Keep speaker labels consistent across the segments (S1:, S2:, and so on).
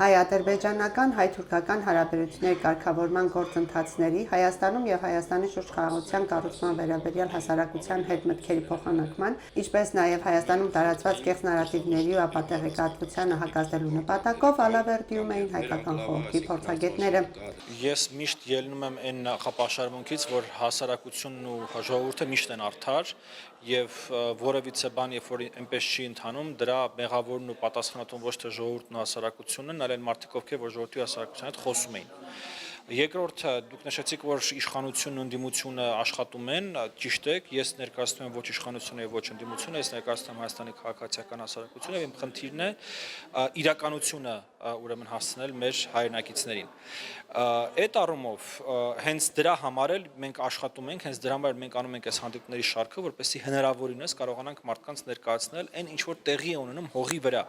S1: Հայ-ադրբեջանական, հայ-թուրքական հարաբերությունների կարգավորման գործընթացների, Հայաստանում և Հայաստանի շուրջխաղաղության կառուցման վերաբերյալ հասարակության հետ մտքերի փոխանակման, ինչպես նաև Հայաստանում տարածված կեղծ նարատիվների ու ապատեղեկատվությանը հակազդելու նպատակով ալավերդիում էին հայկական խորհրդի փորձագետները։
S2: Ես միշտ ելնում եմ այն նախապաշարմունքից, որ հասարակությունն ու ժողովուրդը միշտ են արդար եւ որևիցե բան, երբ որ այնպես չի ընթանում, դրա մեղավորն ու պատասխանատուն ոչ թե ժողովուրդն ու հասարակությունն, այլ այն մարդիկ, ովքեր որ ժողովրդի հասարակության հետ խոսում էին։ Երկրորդը, դուք նշեցիք, որ իշխանությունն ու ընդդիմությունը աշխատում են, ճիշտ է, ես ներկայացնում եմ ոչ իշխանությունը եւ ոչ ընդդիմությունը, ես ներկայացնում եմ Հայաստանի քաղաքացիական հասարակությունը եւ իմ խնդիրն է իրականությունը ուրեմն հասցնել մեր հայրենակիցներին։ Այդ առումով հենց դրա համար էլ մենք աշխատում ենք, հենց դրա համար մենք անում ենք այս հանդիպումների շարքը, որպեսզի հնարավորինս կարողանանք մարդկանց ներկայացնել այն ինչ որ տեղի է ունենում հողի վրա։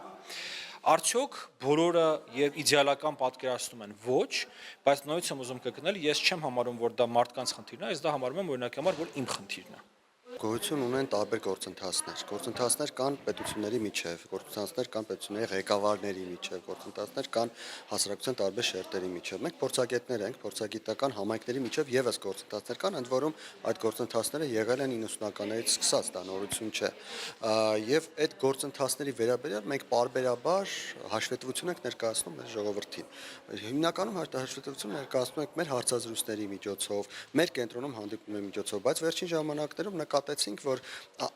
S2: Արդյոք բոլորը եւ իդեալական պատկերացնում են ոչ, բայց նույնիսկ եմ ուզում կգնել, ես չեմ համարում, որ դա մարդկանց խնդիրն է, ես դա համարում եմ օրինակի համար, որ իմ խնդիրն է։
S3: Գոյություն ունեն տարբեր գործընթացներ կան պետությունների միջև, գործընթացներ կան պետությունների ղեկավարների միջև, գործընթացներ կան հասարակության տարբեր շերտերի միջև։ Մենք փորձագետներ ենք, փորձագիտական համայնքների միջև եւս գործընթացներ կան, ընդ որում այդ գործընթացները եղել են 90-ականներից սկսած, դա նորություն չէ։ Եվ այդ գործընթացների վերաբերյալ մենք պարբերաբար հաշվետվություն ենք ներկայացնում մեր ժողովրդին։ Հիմնականում հաշվետվություն ներկայացնում ենք մեր հարցազրույցների միջոցով, մեր կենտրոնում հանդիպումների միջոցով, բայց վերջին ժամանակներում նկատեցինք, որ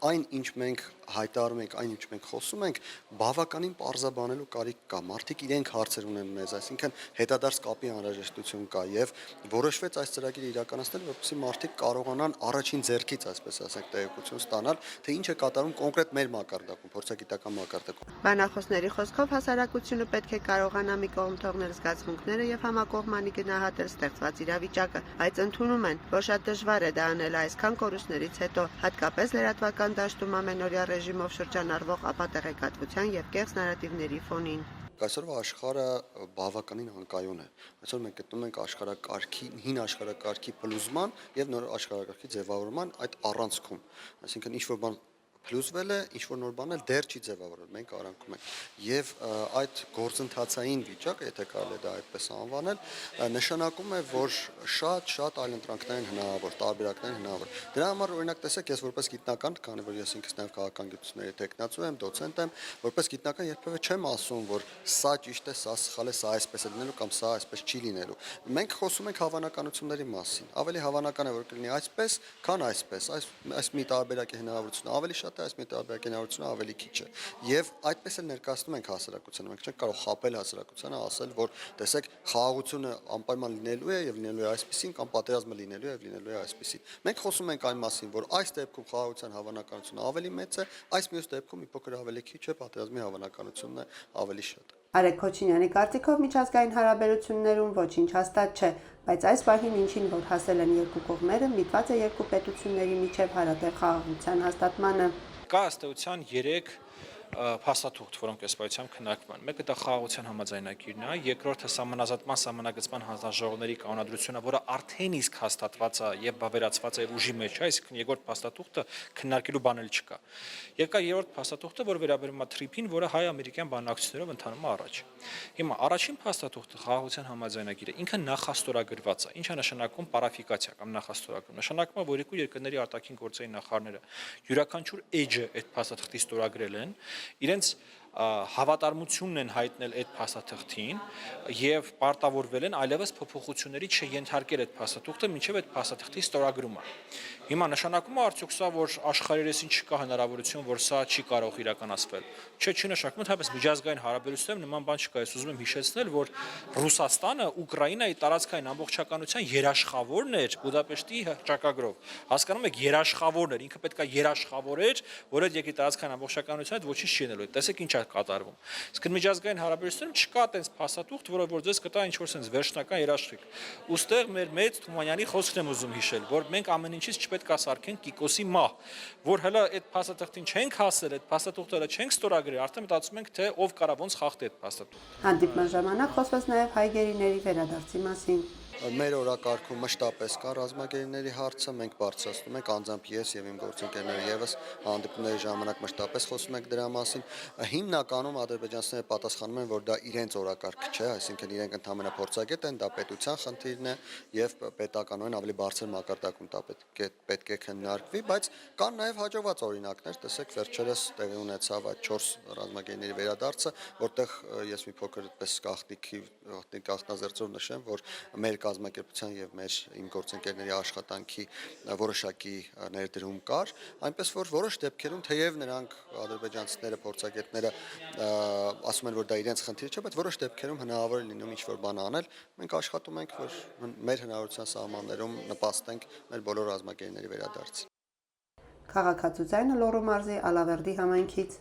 S3: այն ինչ մենք հայտարարում ենք, այն ինչ մենք խոսում ենք, բավականին պարզաբանելու կարիք կա։ Մարդիկ իրենք հարցեր ունեն մեզ, այսինքն հետադարձ կապի անհրաժեշտություն կա եւ որոշվեց այս ծրագիրը իրականացնել, որպեսզի մարդիկ կարողանան առաջին ձեռքից, այսպես ասենք, տեղեկություն ստանալ, թե ինչ է կատարում կոնկրետ մեր մակարդակում, փորձագիտական մակարդակում։
S1: Բանախոսների խոսքով հասարակությունը պետք է կարողանա մի կողմ թողնել զգացմունքները եւ համակողմանի գնահատել ստեղծված իրավիճակը, բայց ընդունում են, որ շատ դժվար է դա անել այսքան կորուստներից հետո, հատկապես լրատվական դաշտում ամենօրյա ռեժիմով շրջանառվող ապատեղեկատվության եւ կեղծ նարատիվների ֆոնին։
S3: Այսօրվա աշխարհը բավականին անկայուն է։ Այսօր մենք գտնում ենք հին աշխարհակարգի փլուզման եւ նոր աշխարհակարգի ձևավորման այդ առանցքում։ Այսինքն ինչ որ բան փլուզվել է, ինչ որ նոր բան էլ դեռ չի ձևավորվել, մենք արանքում ենք։ Եվ այդ գործընթացային վիճակը, եթե կարելի է դա այդպես անվանել, նշանակում է, որ շատ այլընտրանքներ են հնարավոր, տարբերակներ են հնարավոր։ Դրա համար օրինակ տեսեք, ես որպես գիտնական, քանի որ ես ինքս նաև քաղաքական գիտությունների տեխնացու եմ, դոցենտ եմ, որպես գիտնական երբևէ չեմ ասում, որ սա ճիշտ է, սա սխալ է, սա այսպես է լինելու կամ սա այսպես չի լինելու։ Մենք խոսում ենք հավանականությունների մասին։ Ավելի հավանական է, որ կլինի այսպես, քան այսպես։ Այս մի տարբերակի հնարավորությունը ավելի շատ այս մի տարբերակի հնարավորությունը ավելի քիչ է։ Եվ այդպես էլ ներկայացնում ենք հասարակությանը։ Մենք չենք կարող խաբել հասարակությանը, ասել, որ տեսեք, խաղաղությունը անպայման լինելու է եւ լինելու է այսպեսին կամ պատերազմը լինելու է եւ լինելու է այսպեսին։ Մենք խոսում ենք այն մասին, որ այս դեպքում խաղաղության հավանականությունը ավելի մեծ է, այս մյուս դեպքում մի փոքր ավելի քիչ է, պատերազմի հավանականությունն է ավելի շատ։
S1: Արեգ Քոչինյանի կարծիքով միջազգային հարաբերություններում ոչինչ հաստատ չէ, բայց այս պահին ինչին որ հասել են երկու կողմերը, միտված է երկու պետությունների միջև հարատև խաղաղության հաստատմանը։
S2: Կա ըստ էության 3 փաստաթուղթ, որոնք եսպայությամբ քննարկվում են։ Մեկը դա խաղաղության համաձայնագիրն է, երկրորդը սահմանազատման սահմանագծման հանձնաժողովների կանոնադրությունը, որը արդեն իսկ հաստատված է եւ բավերացված է ուժի մեջ, այսինքն երկրորդ փաստաթուղթը քննարկելու բան էլ չկա։ Եվ կա երրորդ փաստաթուղթը, որը վերաբերում է TRIP-ին, որը հայ-ամերիկյան բանակցություններով ընթանում է առաջ։ Հիմա առաջին փաստաթուղթը խաղաղության համաձայնագիրը ինքը նախաստորագրված է, ինչը նշանակում պարաֆիկացիա կամ նախաստորագրում։ Նշանակում է, որ երկու երկրների արտաքին գործերի նախարարները յուրաքանչյուր էջը այդ փաստաթղթի ստորագրել են, իրենց հավատարմությունն են հայտնել այդ փաստաթղթին եւ պարտավորվել են այլևս փոփոխությունների չենթարկել այդ փաստաթուղթը մինչեւ այդ փաստաթղթի ստորագրումը։ Հիմա նշանակում է արդյոք սա, որ աշխարհերեսին չկա հնարավորություն, որ սա չի կարող իրականացվել։ Չի նշանակում, ընդհանրապես միջազգային հարաբերություններում նման բան չկա։ Ես ուզում եմ հիշեցնել, որ Ռուսաստանը Ուկրաինայի տարածքային ամբողջականության երաշխավորն էր Բուդապեշտի հռչակագրով։ Հասկանում եք, երաշխավորն էր, ինքը պետք է երաշխավոր էր, որ այդ երկրի տարածքային ամբողջականությունից ոչինչ չի ելնելու։ Տեսեք ինչ է կատարվում։ Իսկ միջազգային հարաբերություններում չկա այդպես փաստաթուղթ, որը ձեզ կտա ինչ-որ sense վերջնական երաշխիք։ Ոստեղ մեր մեծ Թումանյանի խոսքն եմ ուզում հիշել, որ մենք ամեն ինչից չպետք է սարքենք Կիկոսի մահ, որ հələ այդ փաստաթղթին չենք հասել, այդ փաստաթուղթը հələ չենք ստորագրել, արդեն մտածում ենք, թե ով կարա ոնց խախտի այդ փաստաթուղթը։
S1: Հանդիպման ժամանակ խոսվեց նաև հայ գերիների վերադարձի մասին։
S3: Մեր օրակարգում մշտապես կա ռազմագերիների հարցը, մենք բարձրացնում ենք անձամբ ես եւ իմ գործընկերները եւս հանդիպումների ժամանակ մշտապես խոսում ենք դրա մասին։ Հիմնականում ադրբեջանցիները պատասխանում են, որ դա իրենց օրակարգը չէ, այսինքն իրենք ընդհանրապես փորձագետ են, դա պետության խնդիրն է եւ պետականորեն ավելի բարձր մակարդակում դա պետք է քննարկվի, բայց կան նաեւ հաջողված օրինակներ, տեսեք վերջերս տեղի ունեցավ այդ 4 ռազմագերիների վերադարձը, որտեղ ես մի փոքր այդպես գաղտնազերծով նշեմ, որ մեր կազմակերպության եւ մեր իմ գործընկերների աշխատանքի որոշակի ներդրում կար, այնպես որ որոշ դեպքերում թեև նրանք ադրբեջանցիները փորձագետները ասում են, որ դա իրենց խնդիր չէ, բայց որոշ դեպքերում հնարավոր է լինում ինչ-որ բան անել, մենք աշխատում ենք, որ մեր հնարավորության սահմաններում նպաստենք մեր բոլոր ռազմագերիների վերադարձին։
S1: Քաղաքացու ձայնը Լոռու մարզի Ալավերդի համայնքից